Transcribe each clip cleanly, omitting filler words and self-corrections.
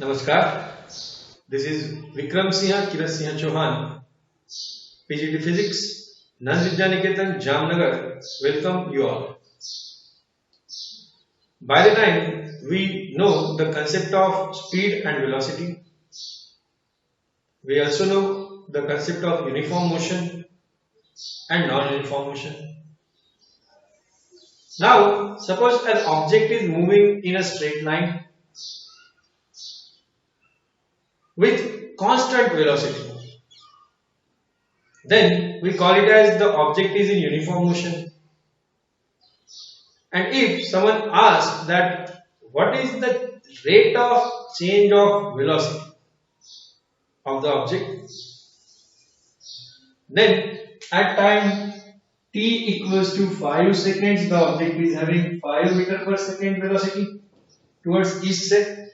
नमस्कार. This is Vikram Siha Kirat Siha Chauhan, PGT Physics, Nand Vidya Niketan, Jamnagar. Welcome you all. By the time we know the concept of speed and velocity, we also know the concept of uniform motion and non-uniform motion. Now, suppose an object is moving in a straight line with constant velocity. Then we call it as the object is in uniform motion. And if someone asks that what is the rate of change of velocity of the object, then at time t equals to 5 seconds, the object is having 5 meter per second velocity towards east set.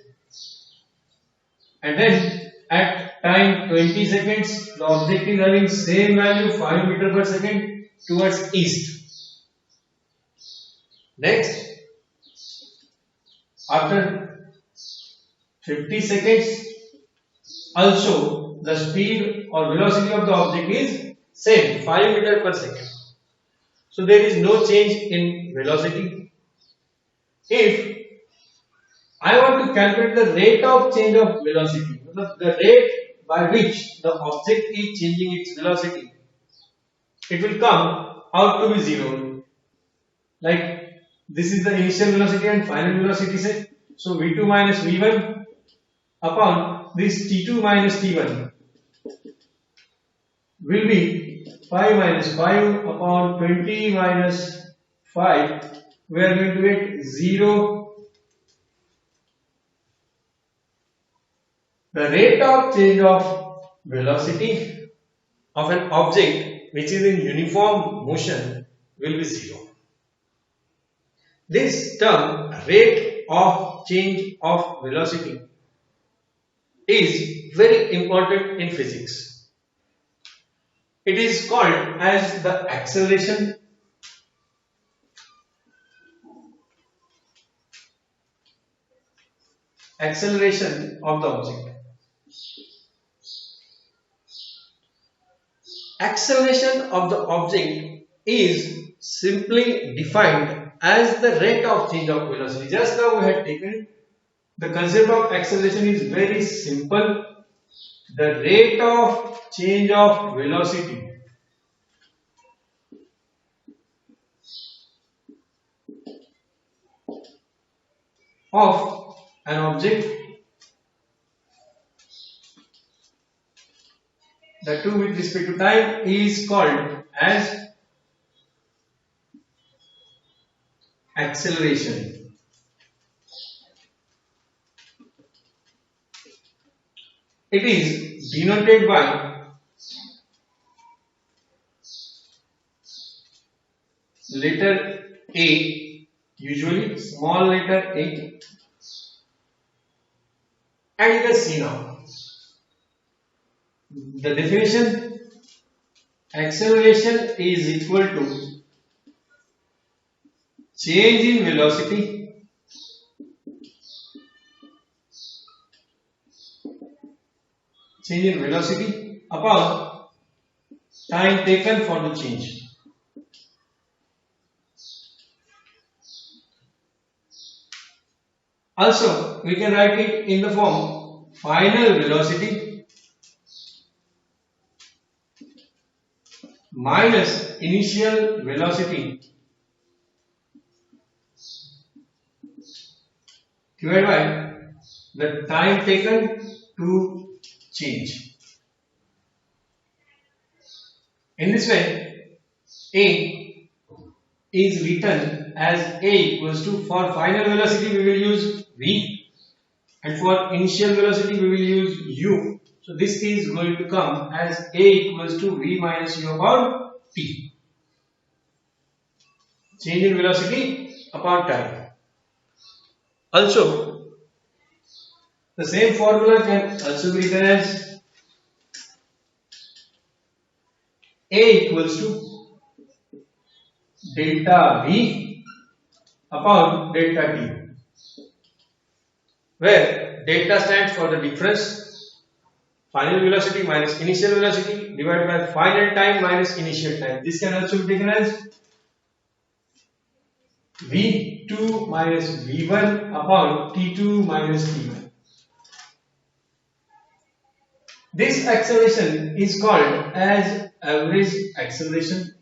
And then at time 20 seconds, the object is having same value 5 meter per second towards east. Next, after 50 seconds, also the speed or velocity of the object is same 5 meter per second. So there is no change in velocity. If I want to calculate the rate of change of velocity, the rate by which the object is changing its velocity, it will come out to be 0. Like this is the initial velocity and final velocity set. So v2 minus v1 upon this t2 minus t1 will be 5 minus 5 upon 20 minus 5. We are going to get 0. The rate of change of velocity of an object which is in uniform motion will be 0. This term, rate of change of velocity, is very important in physics. It is called as the acceleration of the object. Acceleration of the object is simply defined as the rate of change of velocity. Just now we had taken the concept of acceleration is very simple. The rate of change of velocity of an object, the two with respect to time, is called as acceleration. It is denoted by letter A, usually small letter a, and you can see now the definition: acceleration is equal to change in velocity upon time taken for the change. Also, we can write it in the form final velocity minus initial velocity divided by the time taken to change. In this way, A is written as A equals to, for final velocity we will use V, and for initial velocity we will use U. So this is going to come as A equals to V minus U upon T. Change in velocity upon time. Also, the same formula can also be written as A equals to delta V upon delta T, where where delta stands for the difference, final velocity minus initial velocity divided by final time minus initial time. This can also be taken as V2 minus V1 upon T2 minus T1. This acceleration is called as average acceleration.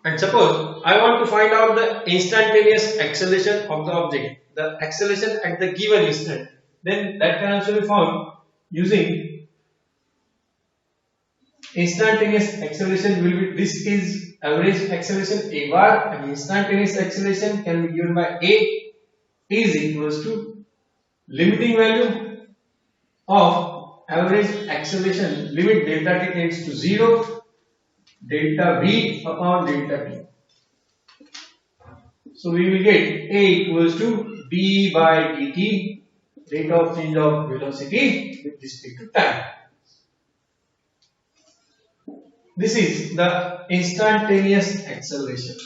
And suppose I want to find out the instantaneous acceleration of the object, the acceleration at the given instant, then that can also be found using instantaneous acceleration will be, this is average acceleration A bar, and instantaneous acceleration can be given by A is equals to limiting value of average acceleration, limit delta t tends to 0, delta v upon delta t. So we will get A equals to d by dt, rate of change of velocity with respect to time. This is the instantaneous acceleration.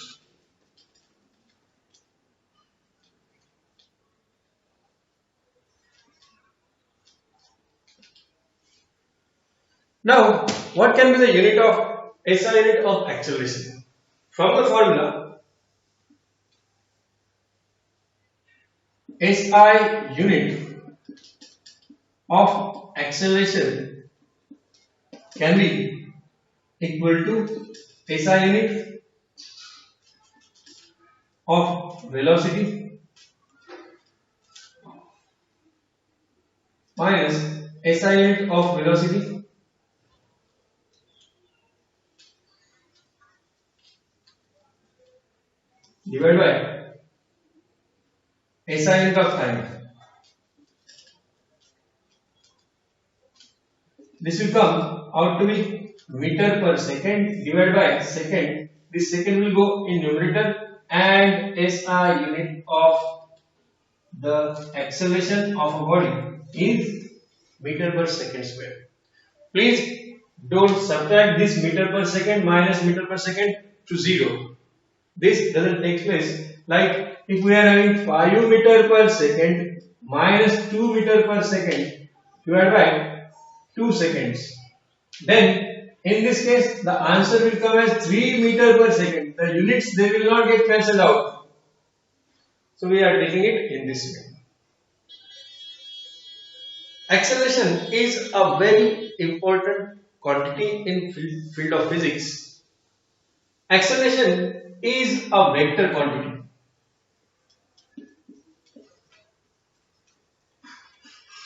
Now, what can be the unit of SI unit of acceleration? From the formula, SI unit of acceleration can be equal to SI unit of velocity minus SI unit of velocity divided by SI unit of time. This will come out to be meter per second divided by second. This second will go in numerator, and SI unit of the acceleration of a body is meter per second square. Please don't subtract this meter per second minus meter per second to 0. This doesn't take place. Like if we are having 5 meter per second minus 2 meter per second divided by 2 seconds, then in this case the answer will come as 3 meter per second. The units, they will not get cancelled out. So we are taking it in this way. Acceleration is a very important quantity in field of physics. Acceleration is a vector quantity.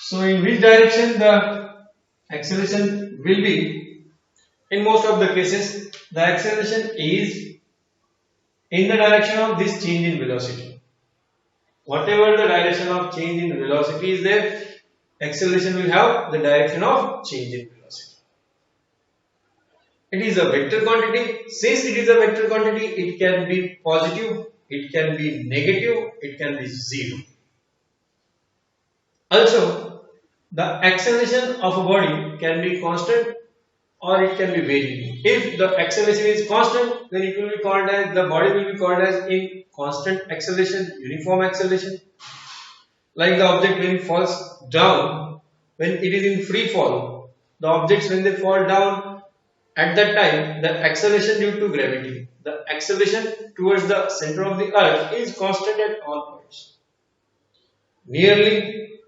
So in which direction the acceleration will be? In most of the cases, the acceleration is in the direction of this change in velocity. Whatever the direction of change in velocity is there, acceleration will have the direction of change in velocity. It is a vector quantity. Since it is a vector quantity, it can be positive, it can be negative, it can be zero. Also, the acceleration of a body can be constant or it can be varying. If the acceleration is constant, then it will be called as, the body will be called as in constant acceleration, uniform acceleration. Like the object when it falls down, when it is in free fall, the objects when they fall down, at that time the acceleration due to gravity, the acceleration towards the center of the earth is constant at all points. Nearly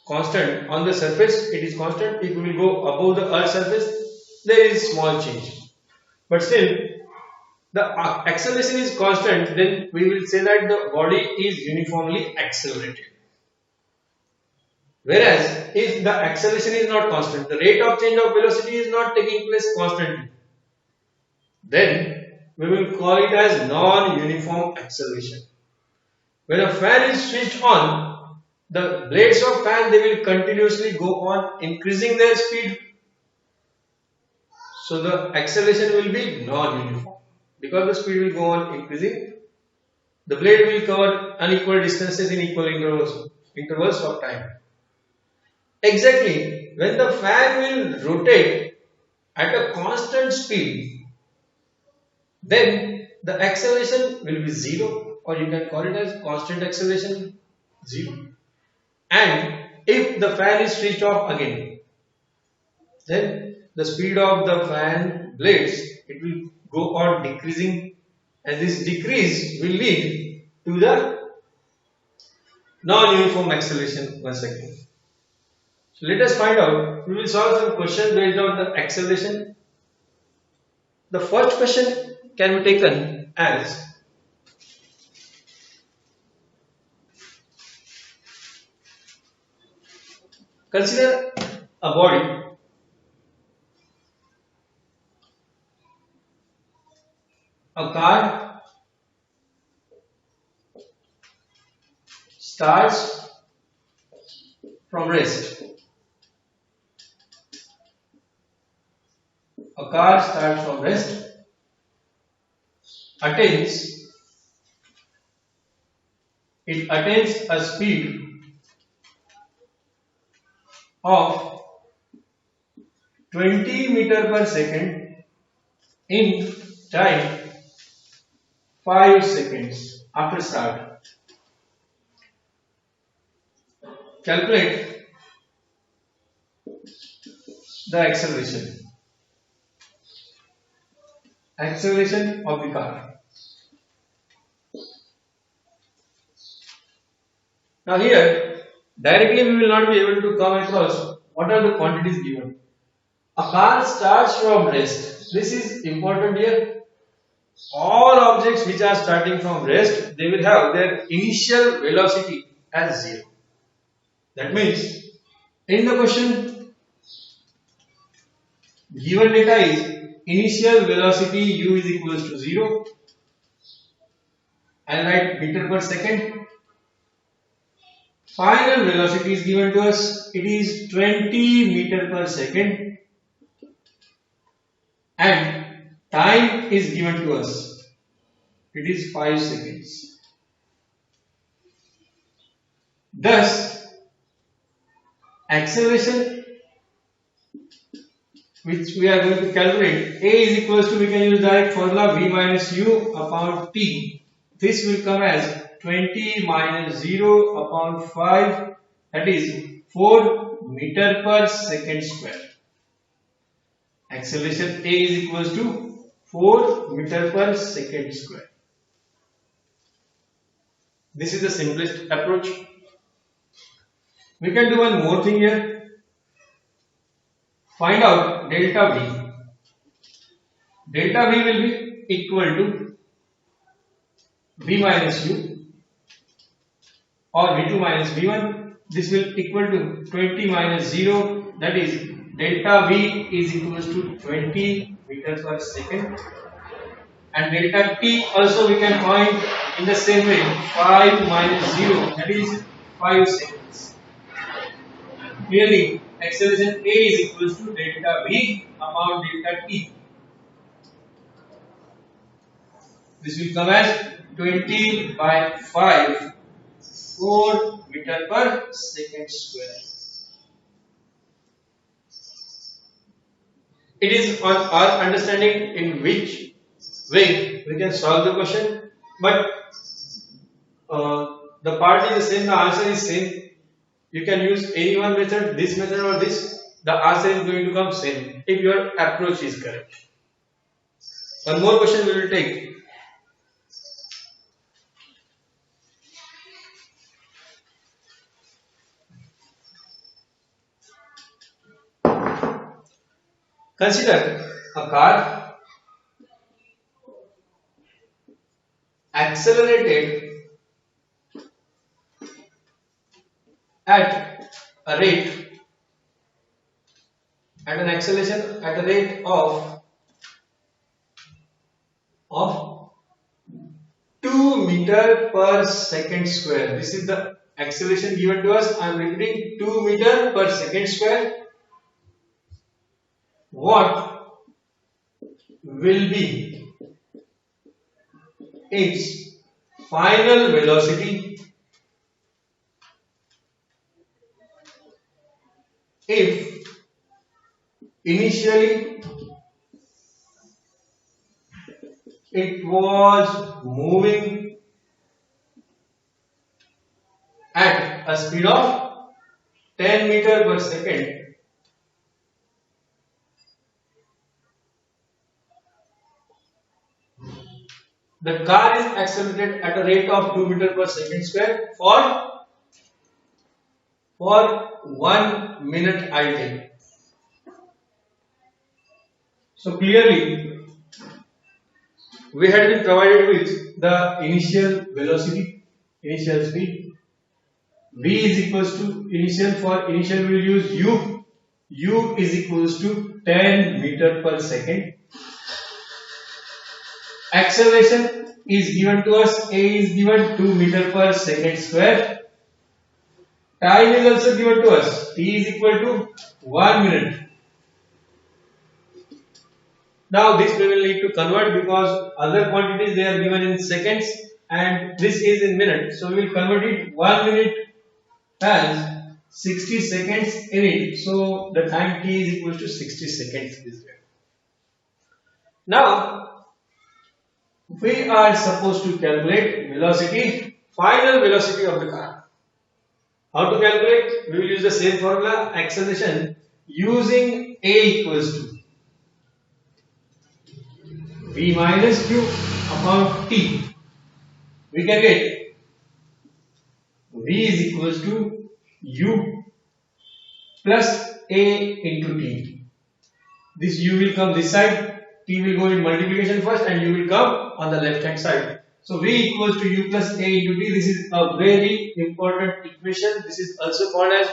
constant on the surface, it is constant. If we will go above the earth's surface, there is small change. But still, the acceleration is constant, then we will say that the body is uniformly accelerated. Whereas, if the acceleration is not constant, the rate of change of velocity is not taking place constantly, then we will call it as non-uniform acceleration. When a fan is switched on, the blades of fan, they will continuously go on increasing their speed. So the acceleration will be non-uniform. Because the speed will go on increasing, the blade will cover unequal distances in equal intervals of time. Exactly, when the fan will rotate at a constant speed, then the acceleration will be 0, or you can call it as constant acceleration 0. And if the fan is switched off again, then the speed of the fan blades, it will go on decreasing, and this decrease will lead to the non-uniform acceleration once again. So let us find out. We will solve some questions based on the acceleration. The first question can be taken as consider a body a car starts from rest. A car starts from rest, attains a speed of 20 meter per second in time 5 seconds after start. Calculate the acceleration of the car. Now here, directly we will not be able to come across what are the quantities given. A car starts from rest. This is important here. All objects which are starting from rest, they will have their initial velocity as 0. That means, in the question, given data is initial velocity u is equals to 0. I'll write meter per second. Final velocity is given to us. It is 20 meter per second. And time is given to us. It is 5 seconds. Thus, acceleration which we are going to calculate, A is equals to, we can use direct formula, V minus U upon T. This will come as 20 minus 0 upon 5, that is 4 meter per second square. Acceleration A is equals to 4 meter per second square. This is the simplest approach. We can do one more thing here. Find out delta V. Delta V will be equal to V minus U or V2 minus V1. This will equal to 20 minus 0, that is delta V is equals to 20 meters per second, and delta T also we can find in the same way, 5 minus 0, that is 5 seconds. Clearly, acceleration A is equals to delta V upon delta T. This will come as 20 by 5, 4 meter per second square. It is on our understanding in which way we can solve the question, but the part is the same, the answer is same. You can use any one method, this method or this, the answer is going to come same if your approach is correct. One more question we will take. Consider a car accelerated at an acceleration at a rate of 2 meter per second square. This is the acceleration given to us. I am repeating, 2 meter per second square. What will be its final velocity if initially it was moving at a speed of 10 meter per second. The car is accelerated at a rate of 2 meter per second square for 1 minute idle. So clearly, we had been provided with the initial velocity, initial speed. V is equals to initial, for initial we will use U. U is equals to 10 meter per second. Acceleration is given to us, A is given 2 meter per second square. Time is also given to us, T is equal to 1 minute. Now this we will need to convert because other quantities they are given in seconds and this is in minutes. So we will convert it. 1 minute has 60 seconds in it. So the time T is equal to 60 seconds this way. Now we are supposed to calculate velocity, final velocity of the car. How to calculate? We will use the same formula, acceleration, using A equals to V minus Q upon T. We can get V is equals to U plus A into T. This U will come this side, T will go in multiplication first and U will come on the left hand side. So V equals to U plus A into T. This is a very important equation. This is also called as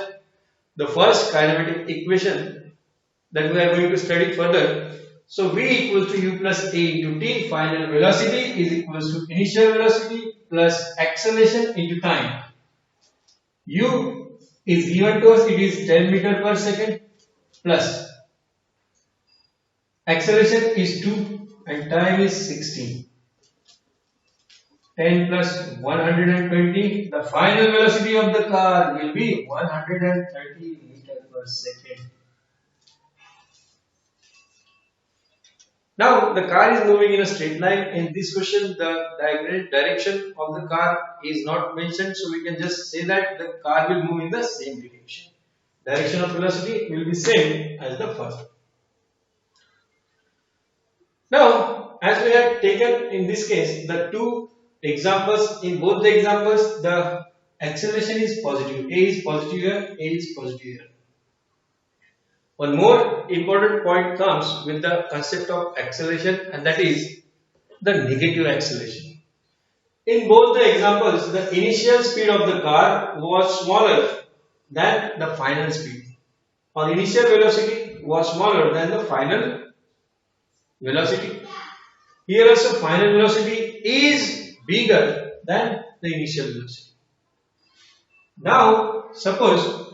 the first kinematic equation that we are going to study further. So V equals to U plus A into T. Final velocity is equals to initial velocity plus acceleration into time. U is given to us, it is 10 meter per second plus acceleration is 2 and time is 60. 10 plus 120. The final velocity of the car will be 130 meter per second. Now the car is moving in a straight line. In this question, the direction of the car is not mentioned, so we can just say that the car will move in the same direction. Direction of velocity will be same as the first. Now, as we have taken in this case the two examples, in both the examples the acceleration is positive. A is positive here, A is positive here. One more important point comes with the concept of acceleration, and that is the negative acceleration. In both the examples, the initial speed of the car was smaller than the final speed, or initial velocity was smaller than the final velocity. Here also final velocity is bigger than the initial velocity. Now suppose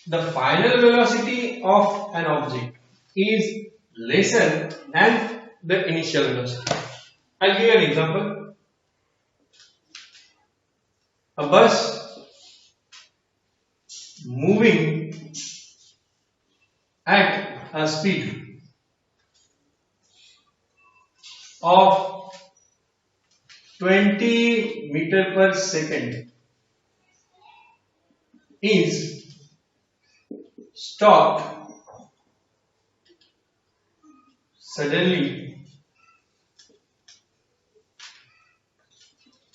the final velocity of an object is lesser than the initial velocity. I'll give you an example. A bus moving at a speed of 20 meter per second is stopped suddenly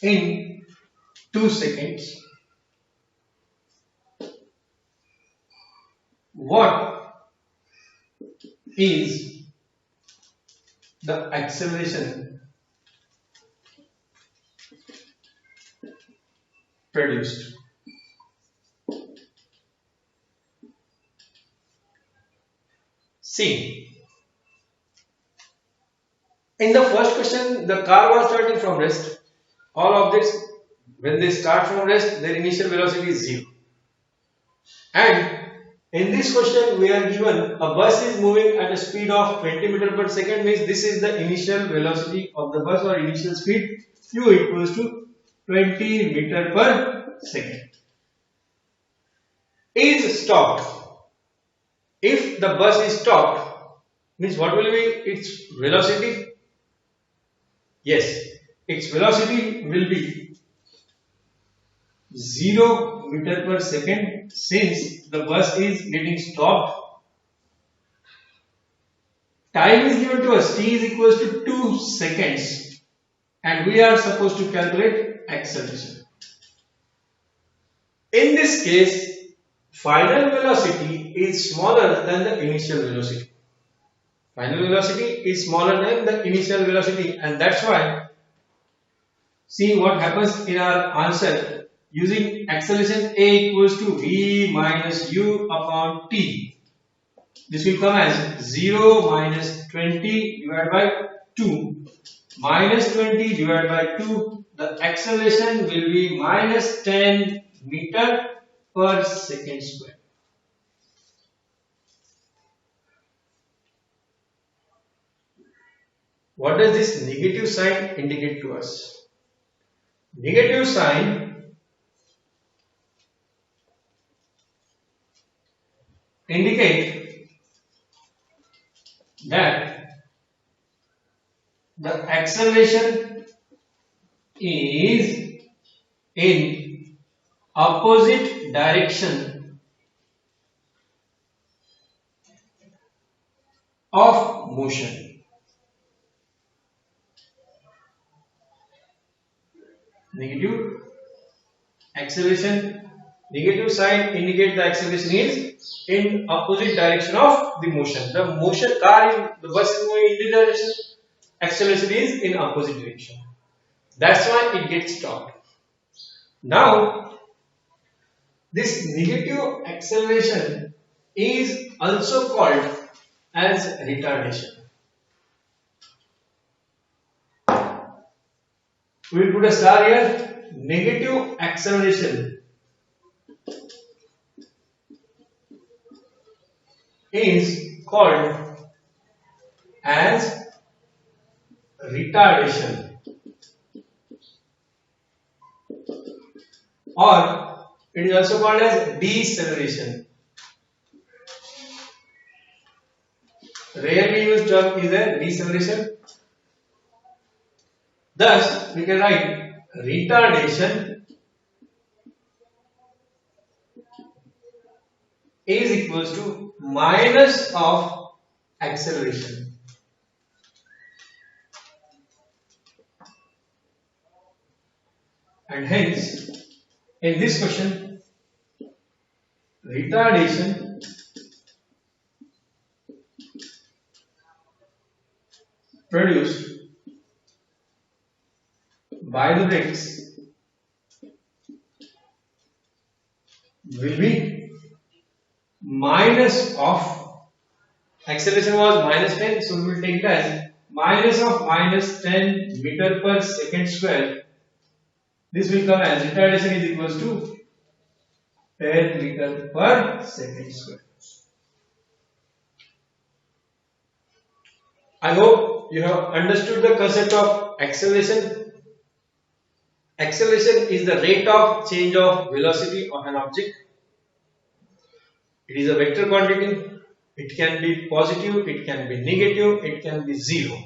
in 2 seconds. What is the acceleration produced? See, in the first question, the car was starting from rest. All objects, when they start from rest, their initial velocity is 0. And in this question, we are given a bus is moving at a speed of 20 meter per second, means this is the initial velocity of the bus or initial speed. U equals to 20 meter per second. Is stopped. If the bus is stopped, Means what will be its velocity? Yes, its velocity will be 0 meter per second since the bus is getting stopped. Time is given to us, t is equals to 2 seconds, and we are supposed to calculate acceleration. In this case, final velocity is smaller than the initial velocity. Final velocity is smaller than the initial velocity, and that's why, see what happens in our answer. Using acceleration a equals to v minus u upon t. This will come as 0 minus 20 divided by 2 minus 20 divided by 2. The acceleration will be minus 10 meter per second square. What does this negative sign indicate to us? Negative sign indicate that the acceleration is in opposite direction of motion. Negative acceleration, negative sign indicate the acceleration is in opposite direction of the motion. The motion the bus is moving in this direction, acceleration is in opposite direction. That's why it gets stopped. Now, this negative acceleration is also called as retardation. We will put a star here. Negative acceleration is called as retardation, or it is also called as deceleration. Rarely used term is a deceleration. Thus, we can write retardation is equals to minus of acceleration. And hence, in this question, retardation produced by the brakes will be minus of acceleration was minus 10, so we will take it as minus of minus 10 meter per second square. This will come as retardation is equals to 10 meter per second square. I hope you have understood the concept of acceleration. Acceleration is the rate of change of velocity of an object. It is a vector quantity. It can be positive, it can be negative, it can be zero.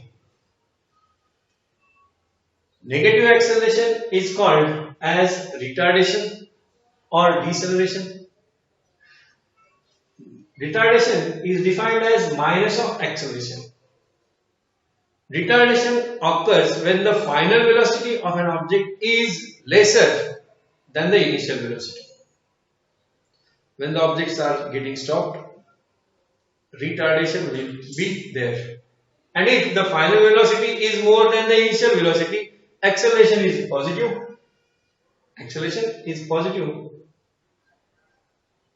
Negative acceleration is called as retardation or deceleration. Retardation is defined as minus of acceleration. Retardation occurs when the final velocity of an object is lesser than the initial velocity. When the objects are getting stopped, retardation will be there. And if the final velocity is more than the initial velocity, acceleration is positive. Acceleration is positive.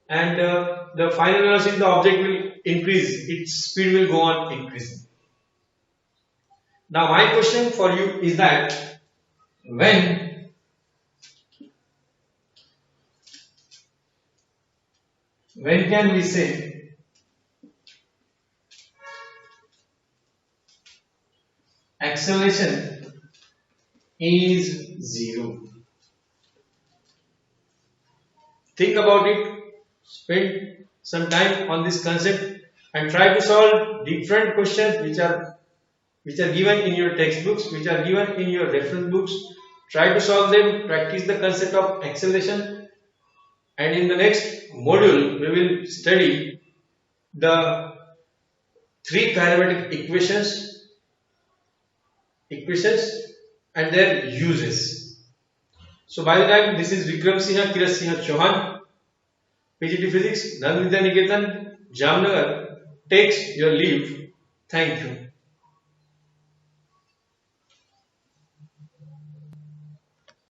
And the final velocity of the object will increase. Its speed will go on increasing. Now my question for you is that when can we say acceleration is zero? Think about it. Spend some time on this concept and try to solve different questions which are given in your textbooks, which are given in your reference books. Try to solve them, practice the concept of acceleration, and in the next module we will study the three kinematic equations and their uses. So by the time, this is Vikram Sinha Kirat Sinha Chauhan, PGT Physics, Nandita Niketan, Jamnagar takes your leave. Thank you.